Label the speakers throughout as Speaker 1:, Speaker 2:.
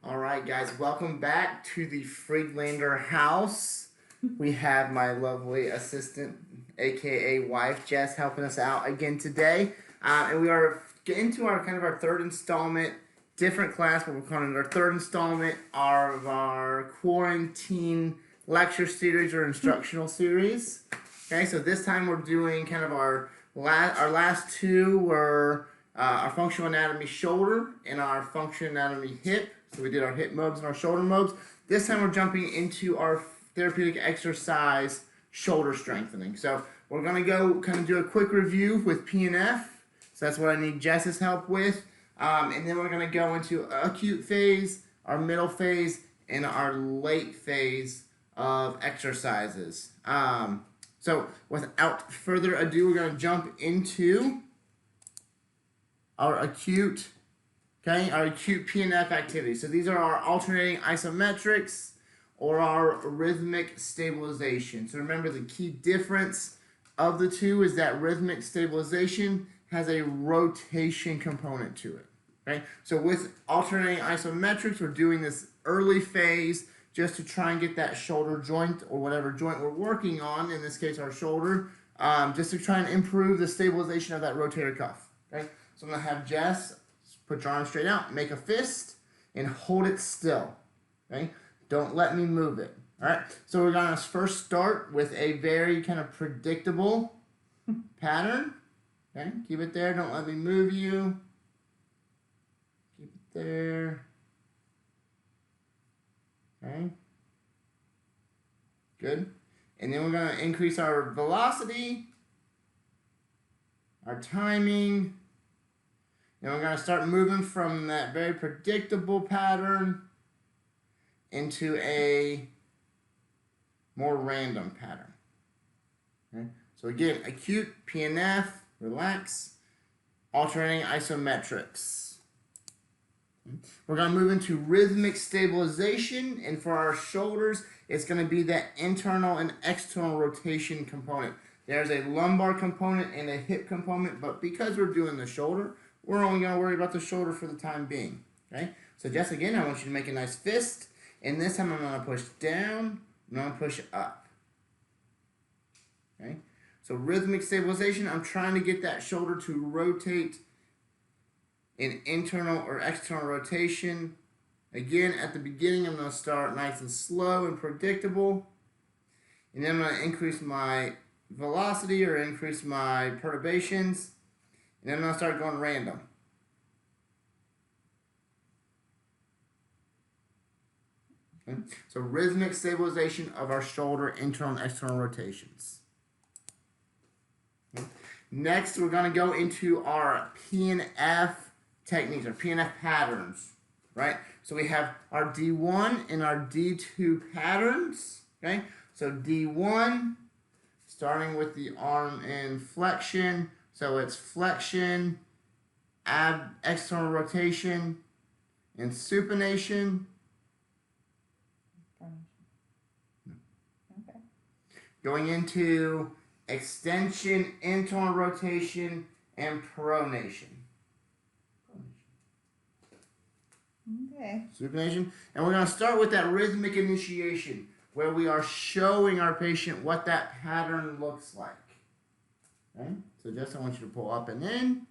Speaker 1: All right, guys, welcome back to the Friedlander house. We have my lovely assistant, aka wife, Jess, helping us out again today. And we are getting to our third installment, different class, but we're calling it our third installment of our quarantine lecture series or instructional series. Okay, so this time we're doing kind of our last two were our functional anatomy shoulder and our functional anatomy hip. So we did our hip mobs and our shoulder mobs. This time we're jumping into our therapeutic exercise shoulder strengthening. So we're going to go kind of do a quick review with PNF. So that's what I need Jess's help with. And then we're going to go into acute phase, our middle phase, and our late phase of exercises. So without further ado, we're going to jump into our acute PNF activities. So these are our alternating isometrics or our rhythmic stabilization. So remember, the key difference of the two is that rhythmic stabilization has a rotation component to it. Okay? So with alternating isometrics, we're doing this early phase just to try and get that shoulder joint or whatever joint we're working on, in this case our shoulder, just to try and improve the stabilization of that rotator cuff. Okay? So I'm going to have Jess put your arm straight out, make a fist, and hold it still. Okay? Don't let me move it. All right? So we're going to first start with a very kind of predictable pattern. Okay? Keep it there. Don't let me move you. Keep it there. Okay? Good. And then we're going to increase our velocity, our timing. Now we're going to start moving from that very predictable pattern into a more random pattern. Okay? So again, acute, PNF, relax, alternating isometrics. We're going to move into rhythmic stabilization, and for our shoulders, it's going to be that internal and external rotation component. There's a lumbar component and a hip component, but because we're doing the shoulder, we're only going to worry about the shoulder for the time being. Okay? So just again, I want you to make a nice fist, and this time I'm going to push down, and I'm going to push up. Okay? So rhythmic stabilization, I'm trying to get that shoulder to rotate in internal or external rotation. Again, at the beginning, I'm going to start nice and slow and predictable, and then I'm going to increase my velocity or increase my perturbations. And then I'm going to start going random. Okay? So rhythmic stabilization of our shoulder, internal and external rotations. Okay? Next, we're going to go into our PNF techniques, or PNF patterns. Right? So we have our D1 and our D2 patterns. Okay? So D1, starting with the arm in flexion. So it's flexion, external rotation, and supination.
Speaker 2: Okay.
Speaker 1: Going into extension, internal rotation, and pronation.
Speaker 2: Okay.
Speaker 1: Supination. And we're going to start with that rhythmic initiation, where we are showing our patient what that pattern looks like. Okay? So just I want you to pull up and in,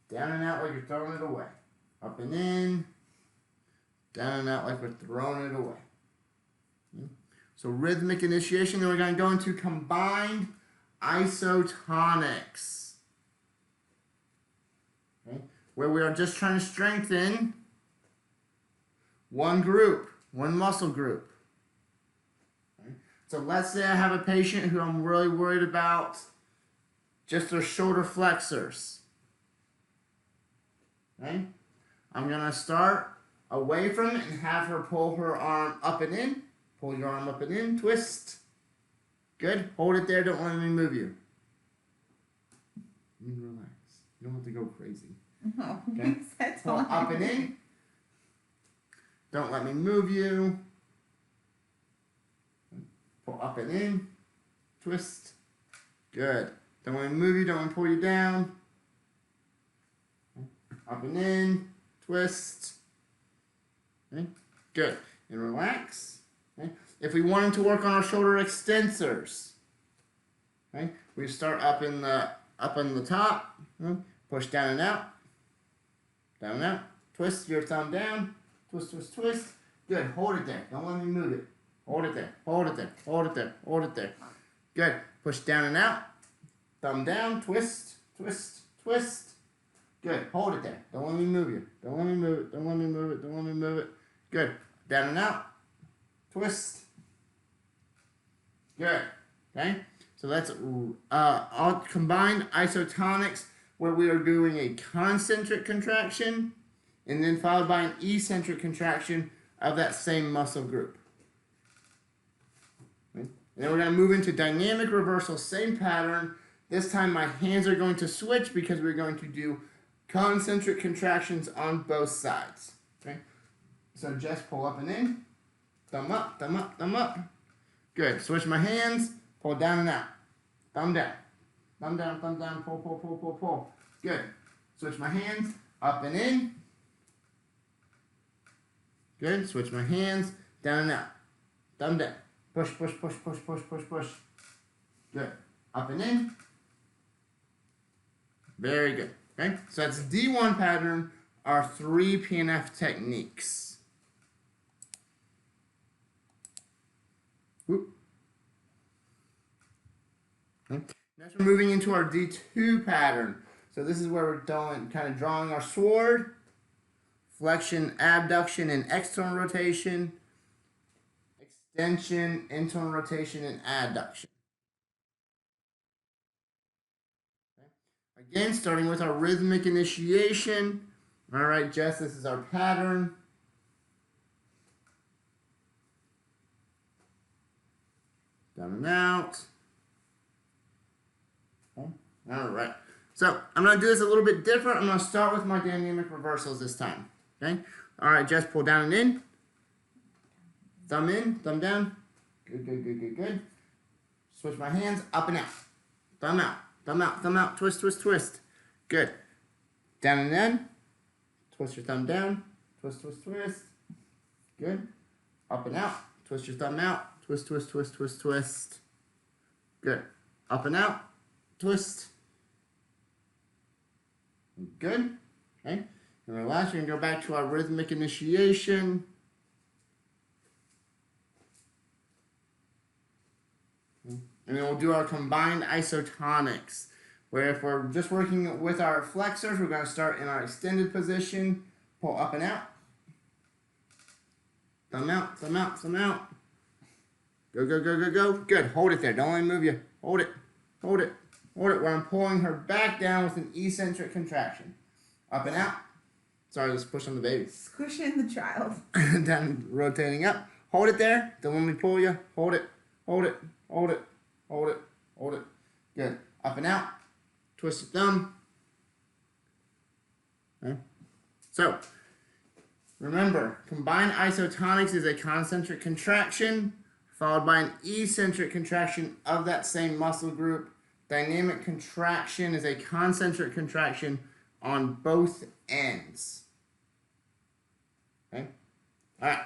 Speaker 1: down and out like you're throwing it away. Up and in, down and out like we're throwing it away. Okay? So rhythmic initiation, then we're going to go into combined isotonics. Okay? Where we are just trying to strengthen one group, one muscle group. Okay? So let's say I have a patient who I'm really worried about just their shoulder flexors. Okay? I'm going to start away from it and have her pull her arm up and in. Pull your arm up and in. Twist. Good. Hold it there. Don't let me move you. Relax. You don't have to go crazy.
Speaker 2: No.
Speaker 1: Okay? Pull up and in. Don't let me move you. Pull up and in. Twist. Good. Don't want to move you, don't want to pull you down. Up and in, twist. Okay? Good. And relax. Okay. If we wanted to work on our shoulder extensors, okay, we start up on the top, push down and out, down and out. Twist your thumb down, twist, twist, twist. Good. Hold it there. Don't let me move it. Hold it there. Hold it there. Hold it there. Hold it there. Good. Push down and out. Thumb down. Twist, twist, twist. Good. Hold it there. Don't let me move you. Don't let me move it. Don't let me move it. Don't let me move it. Good. Down and out. Twist. Good. Okay. So that's all combined isotonics, where we are doing a concentric contraction, and then followed by an eccentric contraction of that same muscle group. Okay. And then we're going to move into dynamic reversal, same pattern. This time my hands are going to switch because we're going to do concentric contractions on both sides. Okay. So just pull up and in, thumb up, thumb up, thumb up. Good. Switch my hands, pull down and out. Thumb down, pull, pull, pull, pull, pull. Good. Switch my hands, up and in. Good. Switch my hands, down and out. Thumb down. Push, push, push, push, push, push, push. Good. Up and in. Very good. Okay. So that's D1 pattern, our 3 PNF techniques. Whoop. Okay. Next, we're moving into our D2 pattern. So this is where we're kind of drawing our sword, flexion, abduction, and external rotation, extension, internal rotation, and adduction. Okay. Again, starting with our rhythmic initiation. All right, Jess, this is our pattern. Down and out. Okay. All right. So I'm going to do this a little bit different. I'm going to start with my dynamic reversals this time. Okay. All right, Jess, pull down and in. Thumb in, thumb down. Good, good, good, good, good. Switch my hands up and out. Thumb out, thumb out, thumb out. Twist, twist, twist. Good. Down and in. Twist your thumb down. Twist, twist, twist. Good. Up and out. Twist your thumb out. Twist, twist, twist, twist, twist. Good. Up and out. Twist. Good. Okay. And then last, we're going to go back to our rhythmic initiation. And then we'll do our combined isotonics, where if we're just working with our flexors, we're going to start in our extended position, pull up and out. Thumb out, thumb out, thumb out. Go, go, go, go, go. Good. Hold it there. Don't let me move you. Hold it. Hold it. Hold it. Where I'm pulling her back down with an eccentric contraction. Up and out. Sorry, let's push on the baby.
Speaker 2: Squishing the child.
Speaker 1: Down, rotating up. Hold it there. Don't let me pull you. Hold it. Hold it. Hold it. Hold it. Hold it. Good. Up and out. Twist your thumb. Okay. So, remember, combined isotonics is a concentric contraction followed by an eccentric contraction of that same muscle group. Dynamic contraction is a concentric contraction on both ends. Okay? All right.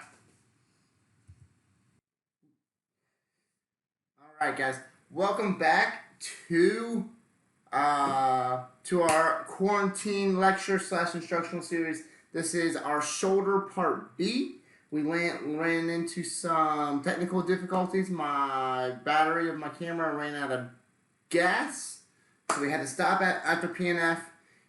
Speaker 1: All right, guys. Welcome back to our quarantine lecture / instructional series. This is our shoulder part B. We ran into some technical difficulties. My battery of my camera ran out of gas, so we had to stop after PNF,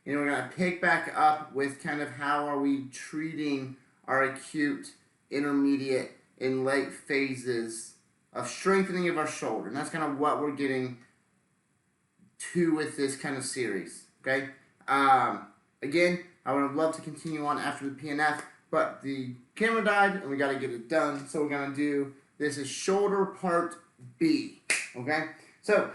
Speaker 1: and we're going to pick back up with kind of how are we treating our acute, intermediate, and late phases of strengthening of our shoulder. And that's kind of what we're getting to with this kind of series. Okay. Again, I would have loved to continue on after the PNF, but the camera died and we got to get it done. So we're going to do, this is shoulder part B. Okay. So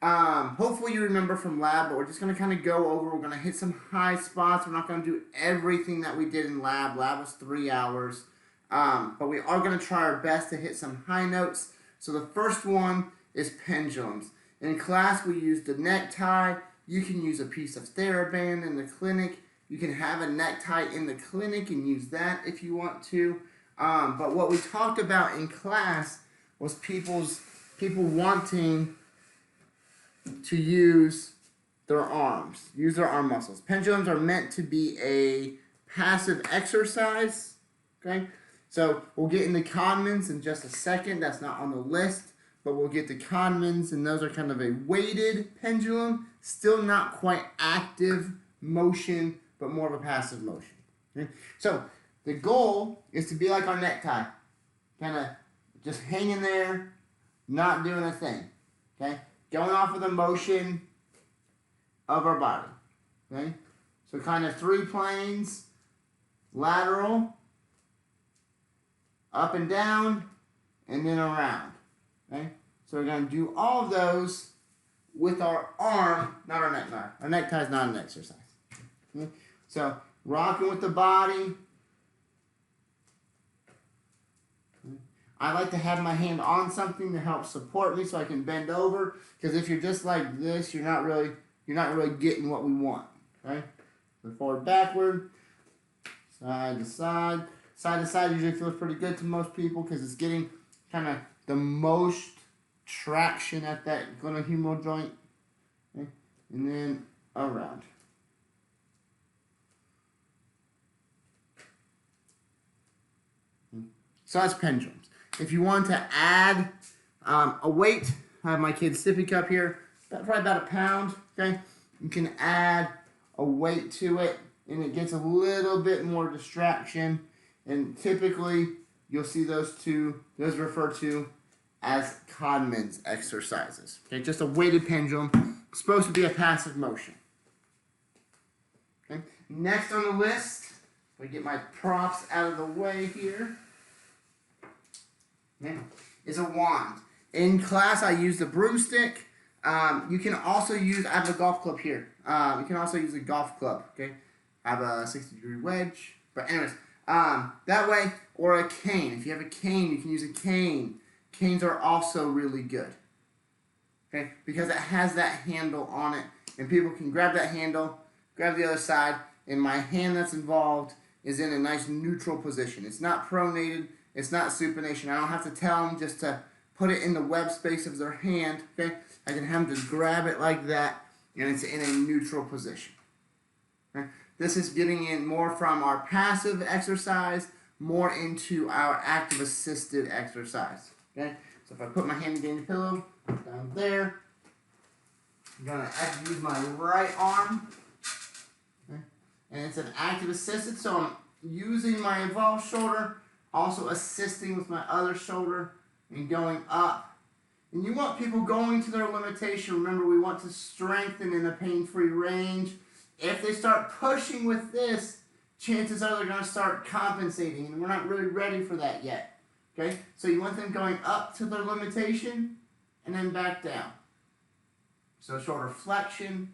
Speaker 1: hopefully you remember from lab, but we're just going to kind of go over, we're going to hit some high spots. We're not going to do everything that we did in lab. Lab was 3 hours. But we are going to try our best to hit some high notes. So the first one is pendulums. In class, we used a necktie. You can use a piece of TheraBand in the clinic. You can have a necktie in the clinic and use that if you want to. But what we talked about in class was people wanting to use their arms, use their arm muscles. Pendulums are meant to be a passive exercise. Okay, so we'll get into Codmans in just a second. That's not on the list, but we'll get to Codmans, and those are kind of a weighted pendulum, still not quite active motion, but more of a passive motion. Okay? So the goal is to be like our necktie, kind of just hanging there, not doing a thing. Okay, going off of the motion of our body. Okay, so kind of 3 planes, lateral, up and down, and then around. Okay, so we're going to do all of those with our arm, not our necktie. Our necktie is not an exercise. Okay? So rocking with the body. I like to have my hand on something to help support me so I can bend over. Because if you're just like this, you're not really getting what we want. Okay? So forward, backward, side to side. Side to side usually feels pretty good to most people because it's getting kind of the most traction at that glenohumeral joint. Okay? And then around. So that's pendulums. If you want to add a weight, I have my kid's sippy cup here, probably about 1 pound. Okay, you can add a weight to it, and it gets a little bit more distraction. And typically, you'll see those referred to as Codmans exercises. Okay, just a weighted pendulum, supposed to be a passive motion. Okay, next on the list, if I get my props out of the way here. Is a wand. In class, I use the broomstick. You can also use, I have a golf club here. You can also use a golf club, okay? I have a 60-degree wedge. But anyways, that way, or a cane. If you have a cane, you can use a cane. Canes are also really good, okay? Because it has that handle on it, and people can grab that handle, grab the other side, and my hand that's involved is in a nice neutral position. It's not pronated. It's not supination. I don't have to tell them just to put it in the web space of their hand. Okay, I can have them just grab it like that, and it's in a neutral position. Okay? This is getting in more from our passive exercise, more into our active assisted exercise. Okay, so if I put my hand against the pillow down there, I'm gonna have to use my right arm. Okay? And it's an active assisted, so I'm using my involved shoulder. Also assisting with my other shoulder and going up. And you want people going to their limitation. Remember, we want to strengthen in a pain-free range. If they start pushing with this, chances are they're going to start compensating, and we're not really ready for that yet. Okay? So you want them going up to their limitation and then back down. So shoulder flexion.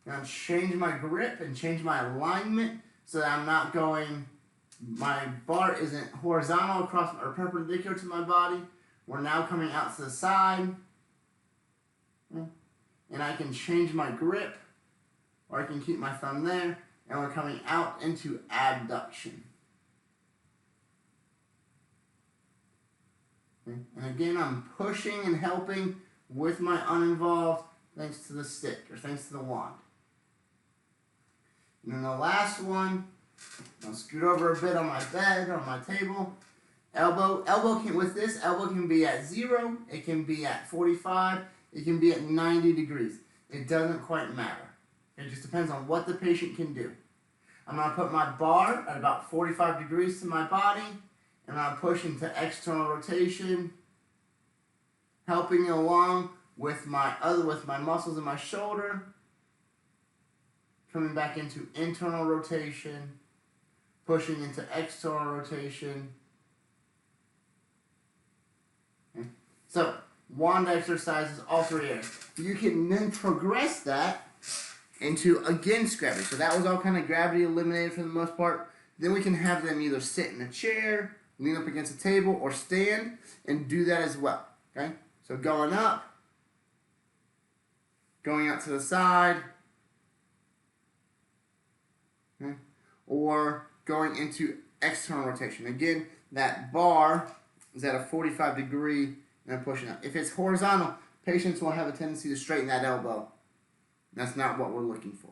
Speaker 1: Now change my grip and change my alignment so that I'm not going... My bar isn't horizontal across or perpendicular to my body. We're now coming out to the side. And I can change my grip, or I can keep my thumb there, and we're coming out into abduction. And again, I'm pushing and helping with my uninvolved thanks to the stick, or thanks to the wand. And then the last one, I'll scoot over a bit on my bed, on my table. Elbow can be at 0, it can be at 45, it can be at 90 degrees. It doesn't quite matter. It just depends on what the patient can do. I'm going to put my bar at about 45 degrees to my body, and I'm pushing to external rotation, helping along with my muscles in my shoulder, coming back into internal rotation, pushing into external rotation. Okay. So, wand exercises, all 3 areas. You can then progress that into, against gravity. So that was all kind of gravity eliminated for the most part. Then we can have them either sit in a chair, lean up against a table, or stand and do that as well. Okay? So going up, going out to the side, okay? Or going into external rotation. Again, that bar is at a 45-degree, and I'm pushing up. If it's horizontal, patients will have a tendency to straighten that elbow. That's not what we're looking for.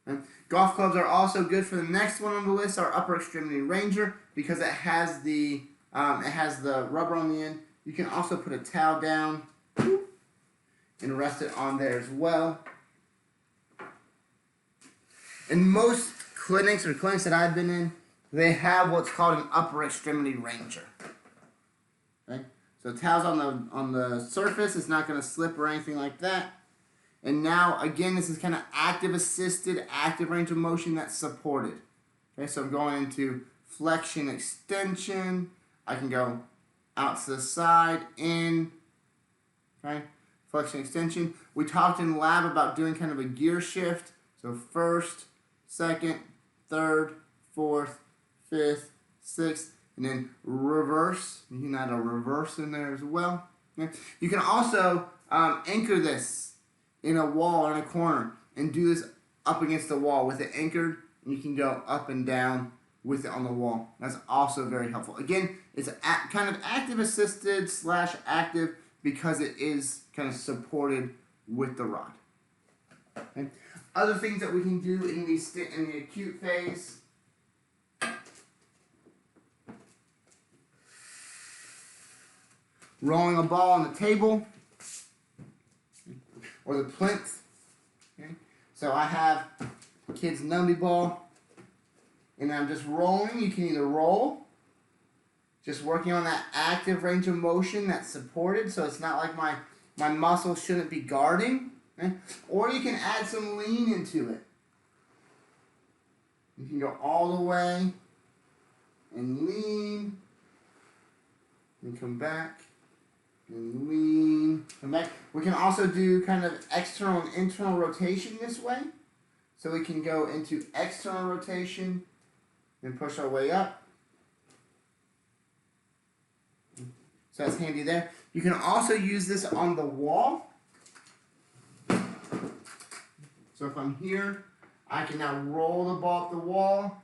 Speaker 1: Okay. Golf clubs are also good for the next one on the list, our upper extremity ranger, because it has the rubber on the end. You can also put a towel down and rest it on there as well. In most clinics or clinics that I've been in, they have what's called an upper extremity ranger. Okay? So the towel's on the surface, it's not going to slip or anything like that. And now, again, this is kind of active assisted, active range of motion that's supported. Okay, so I'm going into flexion extension. I can go out to the side, in. Okay, flexion extension. We talked in lab about doing kind of a gear shift. So first, second, third, fourth, fifth, sixth, and then reverse. You can add a reverse in there as well. Okay. You can also anchor this in a wall or in a corner and do this up against the wall with it anchored, and you can go up and down with it on the wall. That's also very helpful. Again, it's kind of active assisted / active because it is kind of supported with the rod. Okay. Other things that we can do in the acute phase. Rolling a ball on the table or the plinth. Okay. So I have a kid's numbie ball and I'm just rolling. You can either roll, just working on that active range of motion that's supported, so it's not like my muscles shouldn't be guarding. Okay? Or you can add some lean into it. You can go all the way and lean and come back and lean, come back. We can also do kind of external and internal rotation this way. So we can go into external rotation and push our way up. So that's handy there. You can also use this on the wall. So if I'm here, I can now roll the ball up the wall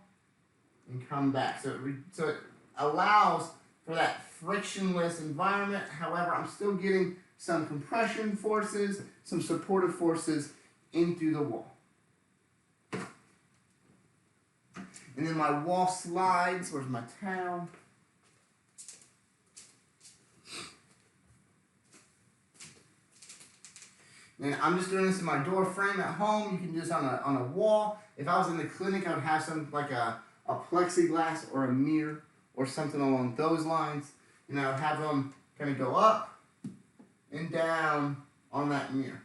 Speaker 1: and come back. So it allows for that frictionless environment. However, I'm still getting some compression forces, some supportive forces into the wall. And then my wall slides. Where's my towel? And I'm just doing this in my door frame at home. You can do this on a wall. If I was in the clinic, I would have something like a plexiglass or a mirror or something along those lines. And I would have them kind of go up and down on that mirror.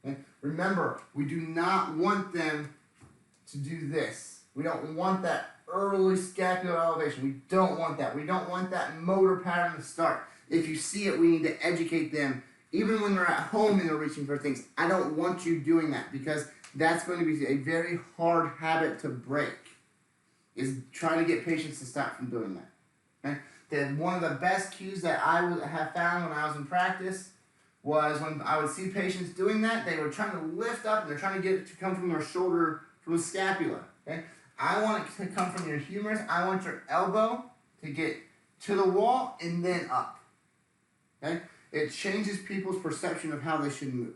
Speaker 1: And remember, we do not want them to do this. We don't want that early scapular elevation. We don't want that. We don't want that motor pattern to start. If you see it, we need to educate them. Even when they're at home and they're reaching for things, I don't want you doing that because that's going to be a very hard habit to break, is trying to get patients to stop from doing that. Okay? One of the best cues that I have found when I was in practice was when I would see patients doing that, they were trying to lift up and they're trying to get it to come from their shoulder, from the scapula. Okay? I want it to come from your humerus. I want your elbow to get to the wall and then up. Okay? It changes people's perception of how they should move.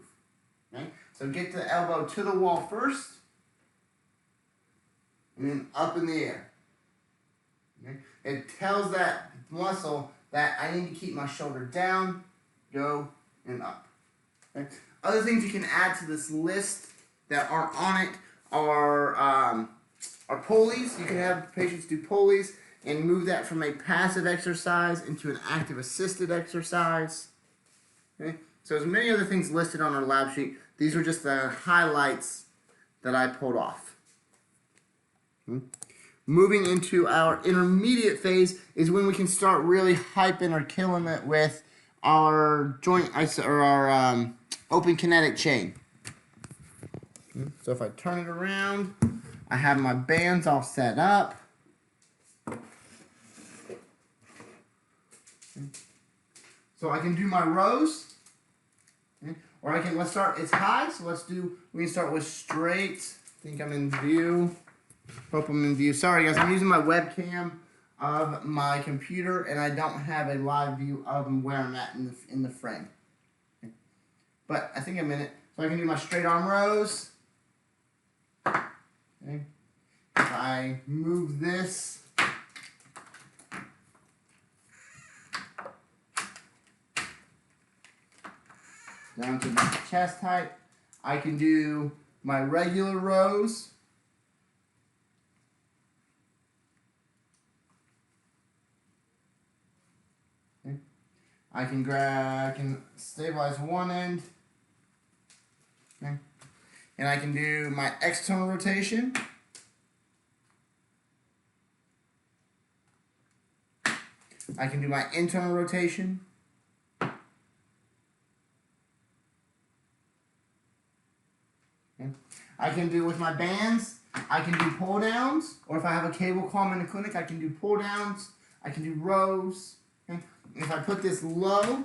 Speaker 1: Okay? So get the elbow to the wall first, and then up in the air. Okay? It tells that muscle that I need to keep my shoulder down, go, and up. Okay? Other things you can add to this list that aren't on it are pulleys. You can have patients do pulleys and move that from a passive exercise into an active assisted exercise. Okay? So there's many other things listed on our lab sheet. These are just the highlights that I pulled off. Okay? Moving into our intermediate phase is when we can start really hyping or killing it with our joint or our open kinetic chain. Okay? So if I turn it around, I have my bands all set up. Okay? So I can do my rows. Okay? Or let's start, it's high, so we can start with straight. I think I'm in view. Hope I'm in view. Sorry guys, I'm using my webcam of my computer and I don't have a live view of where I'm at in the frame. Okay. But I think I'm in it. So I can do my straight arm rows. Okay. If I move this, down to the chest height, I can do my regular rows. Okay. I can stabilize one end. Okay. And I can do my external rotation. I can do my internal rotation. Okay. I can do with my bands, I can do pull downs, or if I have a cable column in the clinic, I can do pull downs, I can do rows. Okay. If I put this low,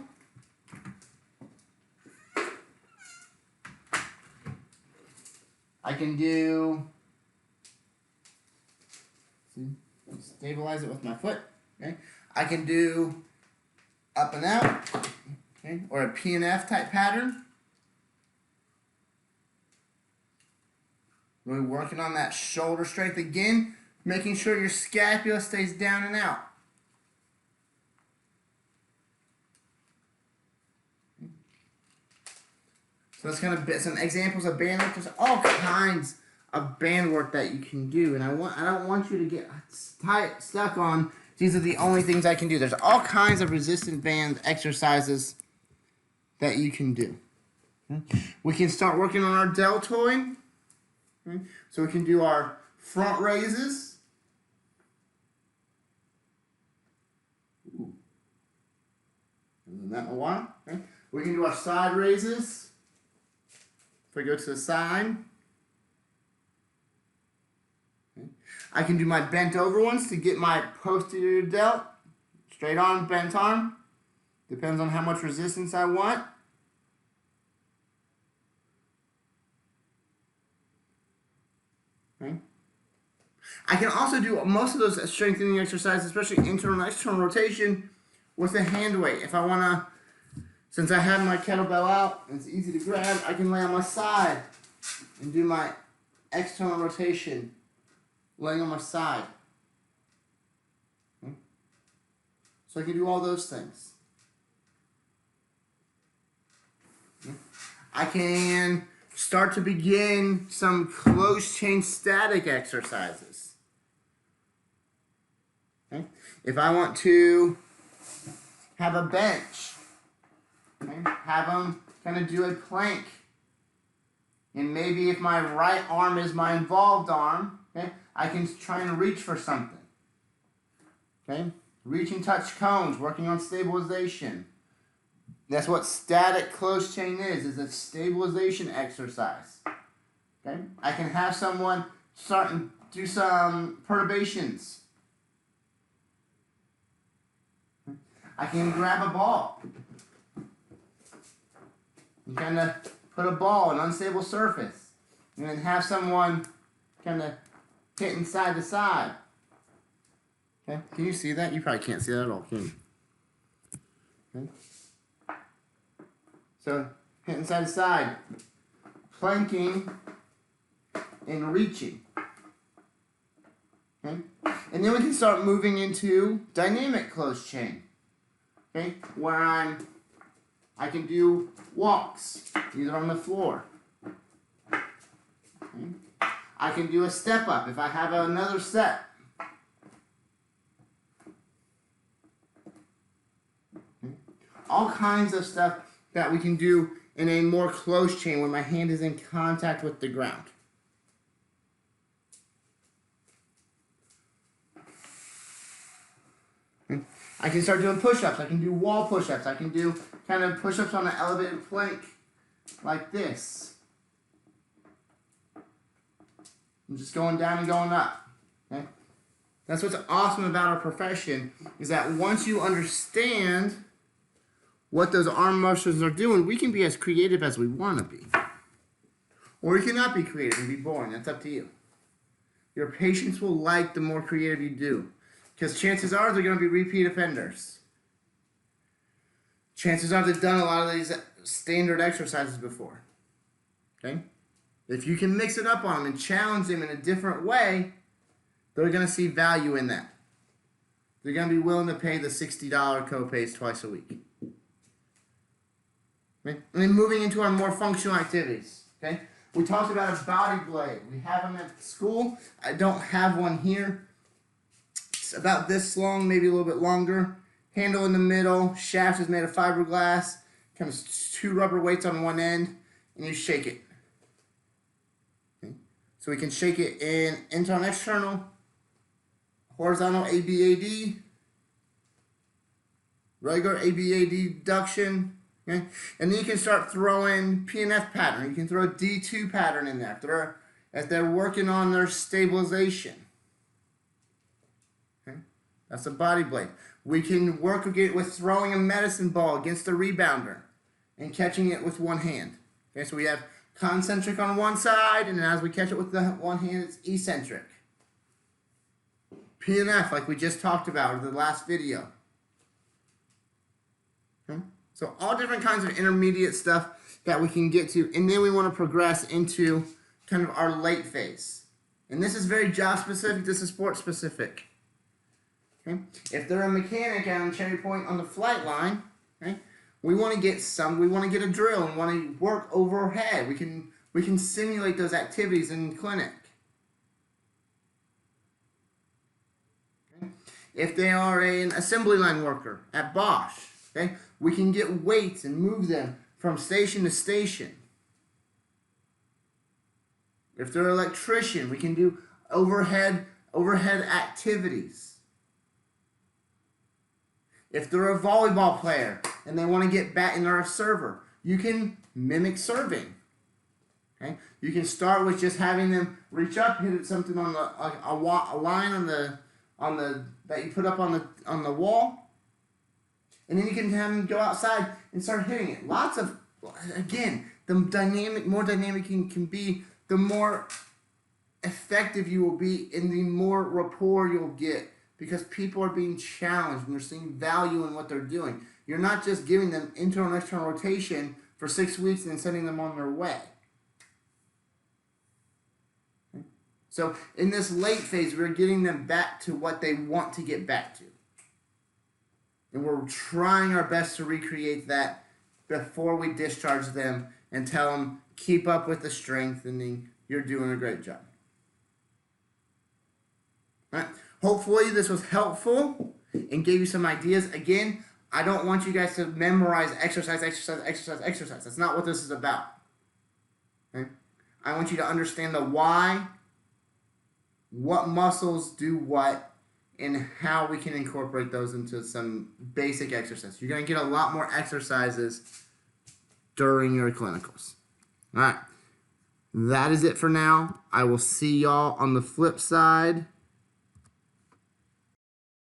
Speaker 1: I can do, see, stabilize it with my foot. Okay. I can do up and out, okay, or a PNF type pattern. Really working on that shoulder strength again, making sure your scapula stays down and out. So that's kind of some examples of band work. There's all kinds of band work that you can do, and I don't want you to get stuck on these are the only things I can do. There's all kinds of resistant band exercises that you can do. We can start working on our deltoid. Okay. So we can do our front raises. Ooh. Isn't that a while? Okay. We can do our side raises. If we go to the side. Okay. I can do my bent over ones to get my posterior delt. Straight arm, bent arm. Depends on how much resistance I want. Okay. I can also do most of those strengthening exercises, especially internal and external rotation, with a hand weight. If I want to, since I have my kettlebell out and it's easy to grab, I can lay on my side and do my external rotation laying on my side. Okay. So I can do all those things. Okay. I can start to begin some closed chain static exercises. Okay. If I want to have a bench, okay, have them kind of do a plank, and maybe if my right arm is my involved arm, okay, I can try and reach for something. Okay, reach and touch cones, working on stabilization. That's what static close chain is a stabilization exercise. Okay? I can have someone start and do some perturbations. I can grab a ball and kind of put a ball, an unstable surface, and then have someone kind of hitting side to side. Okay? Can you see that? You probably can't see that at all, can you? Okay? So, hitting side to side, planking, and reaching. Okay? And then we can start moving into dynamic close chain. Okay? Where I can do walks, either on the floor. Okay? I can do a step up if I have another step. Okay? All kinds of stuff that we can do in a more close chain where my hand is in contact with the ground. Okay. I can start doing push-ups. I can do wall push-ups. I can do kind of push-ups on an elevated plank like this. I'm just going down and going up. Okay? That's what's awesome about our profession, is that once you understand what those arm motions are doing, we can be as creative as we want to be. Or we cannot be creative and be boring. That's up to you. your patients will like the more creative you do. Because chances are they're going to be repeat offenders. Chances are they've done a lot of these standard exercises before. Okay? If you can mix it up on them and challenge them in a different way, they're going to see value in that. They're going to be willing to pay the $60 copays twice a week. Okay? And then moving into our more functional activities. Okay? We talked about a body blade. We have them at school. I don't have one here. It's about this long, maybe a little bit longer. Handle in the middle. Shaft is made of fiberglass. Comes 2 rubber weights on one end, and you shake it. Okay? So we can shake it in internal, external, horizontal ABAD, regular ABAD deduction. Okay? And then you can start throwing PNF pattern. You can throw a D2 pattern in there if they're working on their stabilization. Okay? That's a body blade. We can work with throwing a medicine ball against a rebounder and catching it with one hand. Okay, so we have concentric on one side, and then as we catch it with the one hand, it's eccentric. PNF, like we just talked about in the last video. Okay? So all different kinds of intermediate stuff that we can get to, and then we want to progress into kind of our late phase. And this is very job specific, this is sport specific. Okay? If they're a mechanic out on Cherry Point on the flight line, okay, we want to get a drill and want to work overhead. We can simulate those activities in clinic. Okay? If they are an assembly line worker at Bosch, okay, we can get weights and move them from station to station. If they're an electrician, we can do overhead activities. If they're a volleyball player and they want to get back and they're a server, you can mimic serving. Okay? You can start with just having them reach up, hit something on a line on the that you put up on the wall, and then you can have them go outside and start hitting it. Lots of, again, the more dynamic you can be, the more effective you will be, and the more rapport you'll get. Because people are being challenged and they're seeing value in what they're doing. You're not just giving them internal and external rotation for 6 weeks and then sending them on their way. Okay? So in this late phase, we're getting them back to what they want to get back to. And we're trying our best to recreate that before we discharge them and tell them, keep up with the strengthening. You're doing a great job. All right. Hopefully this was helpful and gave you some ideas. Again, I don't want you guys to memorize exercise. That's not what this is about. Okay? I want you to understand the why, what muscles do what, and how we can incorporate those into some basic exercise. You're going to get a lot more exercises during your clinicals. All right. That is it for now. I will see y'all on the flip side.